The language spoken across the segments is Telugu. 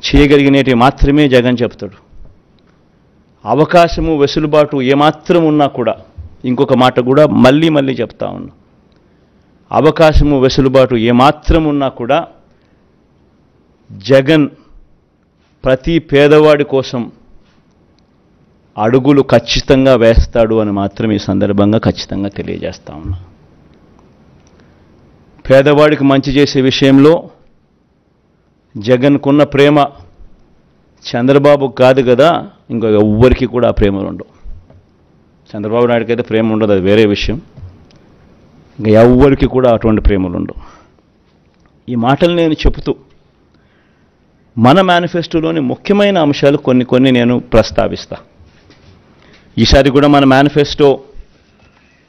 చేయగలిగినవి మాత్రమే జగన్ చెప్తాడు. అవకాశము వెసులుబాటు ఏమాత్రం ఉన్నా కూడా, ఇంకొక మాట కూడా మళ్ళీ మళ్ళీ చెప్తా ఉన్నా, అవకాశము వెసులుబాటు ఏమాత్రం ఉన్నా కూడా జగన్ ప్రతి పేదవాడి కోసం అడుగులు ఖచ్చితంగా వేస్తాడు అని మాత్రం ఈ సందర్భంగా ఖచ్చితంగా తెలియజేస్తా ఉన్నా. పేదవాడికి మంచి చేసే విషయంలో జగన్కున్న ప్రేమ చంద్రబాబుకు కాదు కదా, ఇంకో ఎవ్వరికి కూడా ఆ ప్రేమలు ఉండవు. చంద్రబాబు నాయుడుకి అయితే ప్రేమ ఉండదు, అది వేరే విషయం. ఇంకా ఎవ్వరికి కూడా అటువంటి ప్రేమలు ఉండవు. ఈ మాటలు నేను చెబుతూ మన మేనిఫెస్టోలోని ముఖ్యమైన అంశాలు కొన్ని నేను ప్రస్తావిస్తా. ఈసారి కూడా మన మేనిఫెస్టో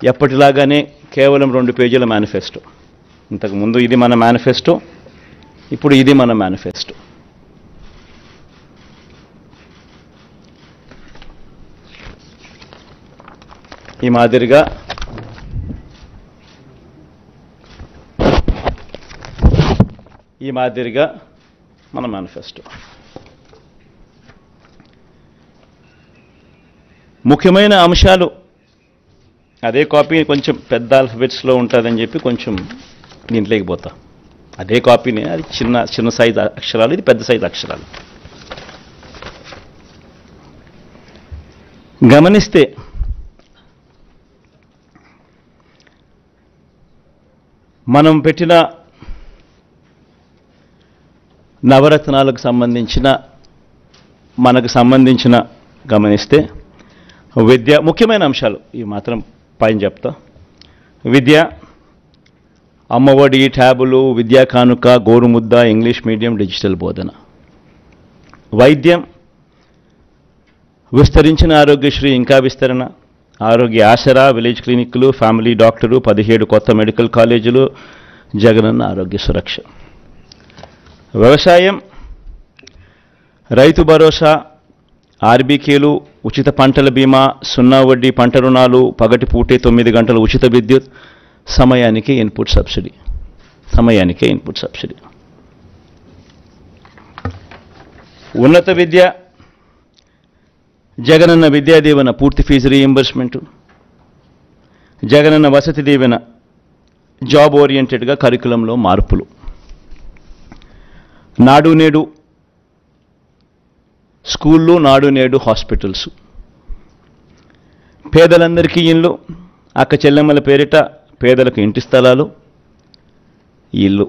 ఎప్పటిలాగానే కేవలం 2 పేజీల మేనిఫెస్టో. ఇంతకుముందు ఇది మన మేనిఫెస్టో, ఇప్పుడు ఇది మన మేనిఫెస్టో. ఈ మాదిరిగా మన మేనిఫెస్టో. ముఖ్యమైన అంశాలు అదే కాపీ కొంచెం పెద్ద ఆల్ఫబెట్స్లో ఉంటుందని చెప్పి కొంచెం దీంట్లోకి పోతా. అదే కాపీనే, అది చిన్న సైజు అక్షరాలు, ఇది పెద్ద సైజు అక్షరాలు. గమనిస్తే మనం పెట్టిన నవరత్నాలకు సంబంధించిన మనకు సంబంధించిన గమనిస్తే విద్య ముఖ్యమైన అంశాలు ఈ మాత్రం పైన చెప్తా. విద్య, అమ్మఒడి, ట్యాబులు, విద్యా కానుక, గోరుముద్ద, ఇంగ్లీష్ మీడియం, డిజిటల్ బోధన. వైద్యం, విస్తరించిన ఆరోగ్యశ్రీ ఇంకా విస్తరణ, ఆరోగ్య ఆసరా, విలేజ్ క్లినిక్లు, ఫ్యామిలీ డాక్టరు, 17 కొత్త మెడికల్ కాలేజీలు, జగనన్న ఆరోగ్య సురక్ష. వ్యవసాయం, రైతు భరోసా, ఆర్బీకేలు, ఉచిత పంటల బీమా, 0 వడ్డీ పంట రుణాలు, పగటిపూటే 9 గంటల ఉచిత విద్యుత్, సమయానికే ఇన్పుట్ సబ్సిడీ. ఉన్నత విద్య, జగనన్న విద్యా దీవెన పూర్తి fee reimbursement, Jagananna Vasathi Deevena job ఓరియంటెడ్గా కరికులంలో మార్పులు, నాడు నేడు స్కూళ్ళు, నాడు నేడు హాస్పిటల్స్, పేదలందరికీ ఇళ్ళు, అక్క చెల్లెమ్మల పేరిట పేదలకు ఇంటి స్థలాలు, ఇల్లు,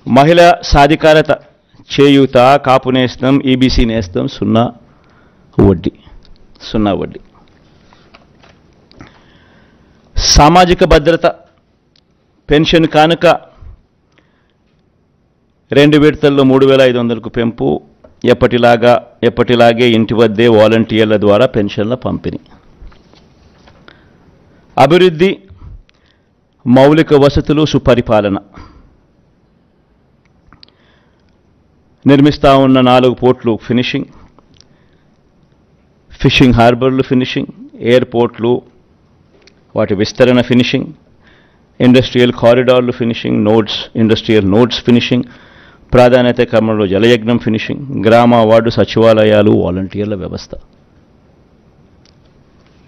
మహిళా సాధికారత, చేయూత, కాపు నేస్తం, ఈబీసీ నేస్తం, 0 వడ్డీ. సామాజిక భద్రత, పెన్షన్ కానుక 2 విడతల్లో 3,500కు పెంపు, ఎప్పటిలాగే ఇంటి వద్దే వాలంటీర్ల ద్వారా పెన్షన్ల పంపిణీ. అభివృద్ధి, మౌలిక వసతులు, సుపరిపాలన. నిర్మిస్తా ఉన్న 4 పోర్ట్లు ఫినిషింగ్, ఫిషింగ్ హార్బర్లు ఫినిషింగ్, ఎయిర్పోర్ట్లు వాటి విస్తరణ ఫినిషింగ్, ఇండస్ట్రియల్ కారిడార్లు ఫినిషింగ్, ఇండస్ట్రియల్ నోడ్స్ ఫినిషింగ్, ప్రాధాన్యత క్రమంలో జలయజ్ఞం ఫినిషింగ్, గ్రామ వార్డు సచివాలయాలు, వాలంటీర్ల వ్యవస్థ.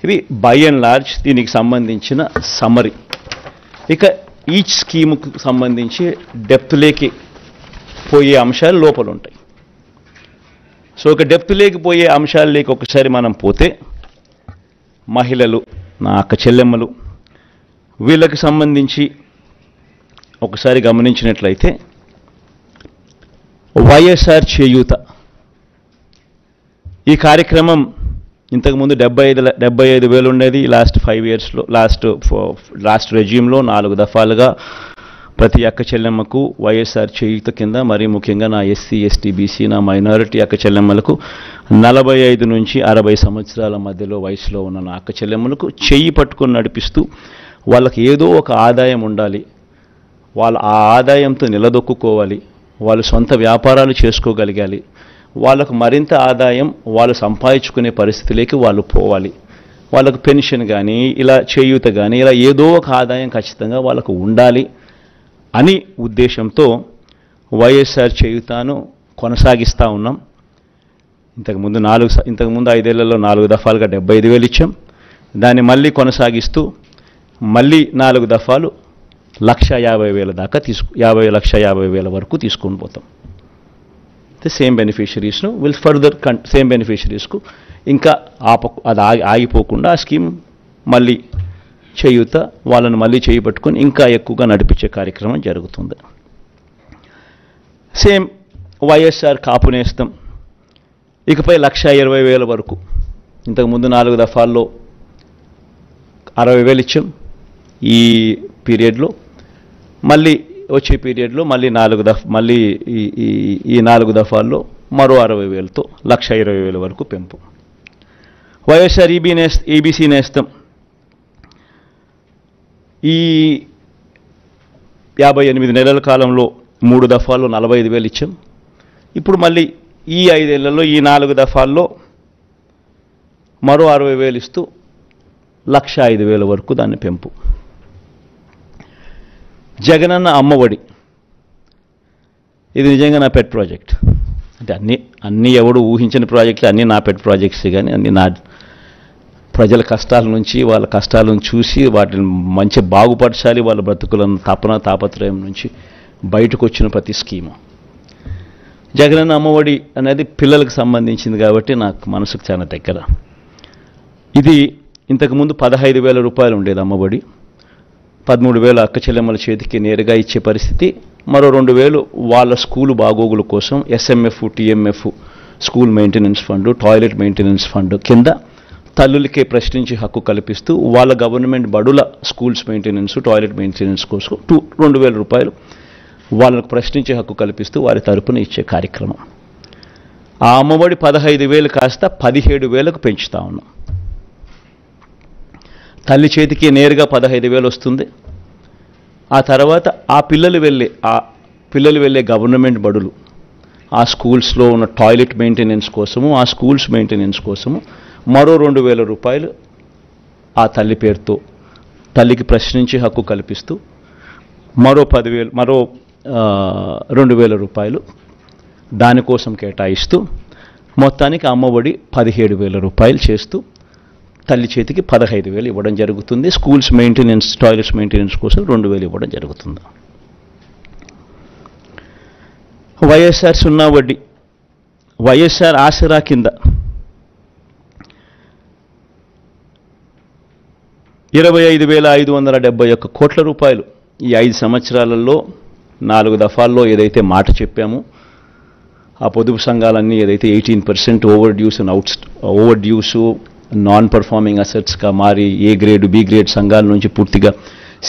ఇవి బై అండ్ లార్జ్ దీనికి సంబంధించిన సమ్మరీ. ఇక ఈచ్ స్కీముకు సంబంధించి డెప్త్లోకి పోయే అంశాలు లోపల ఉంటాయి. సో ఒక డెప్త్లోకి పోయే అంశాలలోకి ఒకసారి మనం పోతే, మహిళలు, నా అక్క చెల్లెమ్మలు, వీళ్ళకి సంబంధించి ఒకసారి గమనించినట్లయితే వైఎస్ఆర్ చేయూత ఈ కార్యక్రమం ఇంతకుముందు 75,000 ఉండేది. లాస్ట్ 5 ఇయర్స్లో లాస్ట్ రెజ్యూమ్లో 4 దఫాలుగా ప్రతి అక్క చెల్లెమ్మకు వైఎస్ఆర్ చేయూత కింద, మరీ ముఖ్యంగా నా ఎస్సీ, ఎస్టీ, బీసీ, నా మైనారిటీ అక్క చెల్లెమ్మలకు 45 నుంచి 60 సంవత్సరాల మధ్యలో వయసులో ఉన్న నా అక్క చెల్లెమ్మలకు చెయ్యి పట్టుకొని నడిపిస్తూ వాళ్ళకి ఏదో ఒక ఆదాయం ఉండాలి, వాళ్ళ ఆ ఆదాయంతో నిలదొక్కుకోవాలి, వాళ్ళు సొంత వ్యాపారాలు చేసుకోగలగాలి, వాళ్ళకు మరింత ఆదాయం వాళ్ళు సంపాదించుకునే పరిస్థితిలోకి వాళ్ళు పోవాలి, వాళ్ళకు పెన్షన్ కానీ ఇలా చేయూత కానీ ఇలా ఏదో ఒక ఆదాయం ఖచ్చితంగా వాళ్ళకు ఉండాలి అని ఉద్దేశంతో వైఎస్ఆర్ చేయూతను కొనసాగిస్తూ ఉన్నాం. ఇంతకుముందు 5 ఏళ్లలో 4 దఫాలుగా 75,000 ఇచ్చాం. దాన్ని మళ్ళీ కొనసాగిస్తూ మళ్ళీ 4 దఫాలు 1,50,000 దాకా 1,50,000 వరకు తీసుకొని పోతాం. సేమ్ బెనిఫిషరీస్ను సేమ్ బెనిఫిషరీస్కు ఇంకా అది ఆగిపోకుండా ఆ స్కీమ్ మళ్ళీ చేయూత వాళ్ళని మళ్ళీ చేయబట్టుకొని ఇంకా ఎక్కువగా నడిపించే కార్యక్రమం జరుగుతుంది. సేమ్ వైఎస్ఆర్ కాపు నేస్తం ఇకపై 1,20,000 వరకు. ఇంతకుముందు 4 దఫాల్లో 60,000 ఇచ్చాం. ఈ పీరియడ్లో మళ్ళీ వచ్చే పీరియడ్లో మళ్ళీ ఈ 4 దఫాల్లో మరో 60,000తో 1,20,000 వరకు పెంపు. వైఎస్ఆర్ ఈబీసీ నేస్తం ఈ 58 నెలల కాలంలో 3 దఫాల్లో 45,000 ఇచ్చాం. ఇప్పుడు మళ్ళీ ఈ 5 ఏళ్లలో ఈ 4 దఫాల్లో మరో 60,000 ఇస్తూ 1,05,000 వరకు దాన్ని పెంపు. జగనన్న అమ్మఒడి ఇది నిజంగా నా పెట్ ప్రాజెక్ట్. అంటే అన్నీ ఎవడు ఊహించిన ప్రాజెక్టులు అన్నీ నా పెట్ ప్రాజెక్ట్స్, కానీ అన్నీ నా ప్రజల కష్టాల నుంచి వాళ్ళ కష్టాలను చూసి వాటిని మంచి బాగుపరచాలి, వాళ్ళ బ్రతుకులను తాపత్రయం నుంచి బయటకు వచ్చిన ప్రతి స్కీము. జగనన్న అమ్మఒడి అనేది పిల్లలకు సంబంధించింది కాబట్టి నాకు మనసుకు చాలా దగ్గర. ఇది ఇంతకుముందు 15,000 రూపాయలు ఉండేది అమ్మఒడి. 13,000 అక్క చెల్లెమ్మల చేతికి నేరుగా ఇచ్చే పరిస్థితి. మరో 2,000 వాళ్ళ స్కూలు బాగోగుల కోసం SMF, TMF school maintenance fund, toilet maintenance fund కింద తల్లులకే ప్రశ్నించి హక్కు కల్పిస్తూ వాళ్ళ గవర్నమెంట్ బడుల స్కూల్స్ మెయింటెనెన్స్, టాయిలెట్ మెయింటెనెన్స్ కోసం 2,000 రూపాయలు వాళ్ళకు ప్రశ్నించే హక్కు కల్పిస్తూ వారి తరపున ఇచ్చే కార్యక్రమం. ఆ అమ్మఒడి 15,000 కాస్త 17,000కు పెంచుతా ఉన్నాం. తల్లి చేతికి నేరుగా 15,000 వస్తుంది. ఆ తర్వాత ఆ పిల్లలు వెళ్ళే గవర్నమెంట్ బడులు, ఆ స్కూల్స్లో ఉన్న టాయిలెట్ మెయింటెనెన్స్ కోసము, ఆ స్కూల్స్ మెయింటెనెన్స్ కోసము మరో 2,000 రూపాయలు ఆ తల్లి పేరుతో తల్లికి ప్రశ్నించే హక్కు కల్పిస్తూ మరో 2,000 రూపాయలు దానికోసం కేటాయిస్తూ మొత్తానికి అమ్మఒడి 17,000 రూపాయలు చేస్తూ తల్లి చేతికి 15,000 ఇవ్వడం జరుగుతుంది. స్కూల్స్ మెయింటెనెన్స్, టాయిలెట్స్ మెయింటెనెన్స్ కోసం 2,000 ఇవ్వడం జరుగుతుంది. వైఎస్ఆర్ సున్నా వడ్డీ, వైఎస్ఆర్ ఆసరా కింద 25,571 కోట్ల రూపాయలు ఈ 5 సంవత్సరాలలో 4 దఫాల్లో ఏదైతే మాట చెప్పామో ఆ పొదుపు సంఘాలన్నీ ఏదైతే 18% ఓవర్ డ్యూసు నాన్ పర్ఫార్మింగ్ అసెట్స్గా మారి ఏ గ్రేడ్, బి గ్రేడ్ సంఘాల నుంచి పూర్తిగా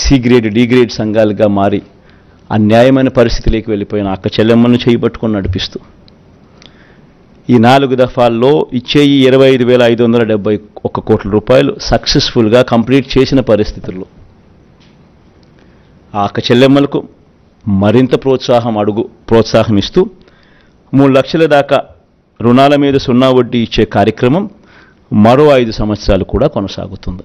సి గ్రేడ్, డి గ్రేడ్ సంఘాలుగా మారి అన్యాయమైన పరిస్థితిలోకి వెళ్ళిపోయిన అక్క చెల్లెమ్మలను చేయబట్టుకొని నడిపిస్తూ ఈ 4 దఫాల్లో ఇచ్చే ఈ 25,571 కోట్ల రూపాయలు సక్సెస్ఫుల్గా కంప్లీట్ చేసిన పరిస్థితుల్లో ఆ అక్క చెల్లెమ్మలకు మరింత ప్రోత్సాహం ఇస్తూ 3 లక్షల దాకా రుణాల మీద సున్నా వడ్డీ ఇచ్చే కార్యక్రమం మరో 5 సంవత్సరాలు కూడా కొనసాగుతుంది.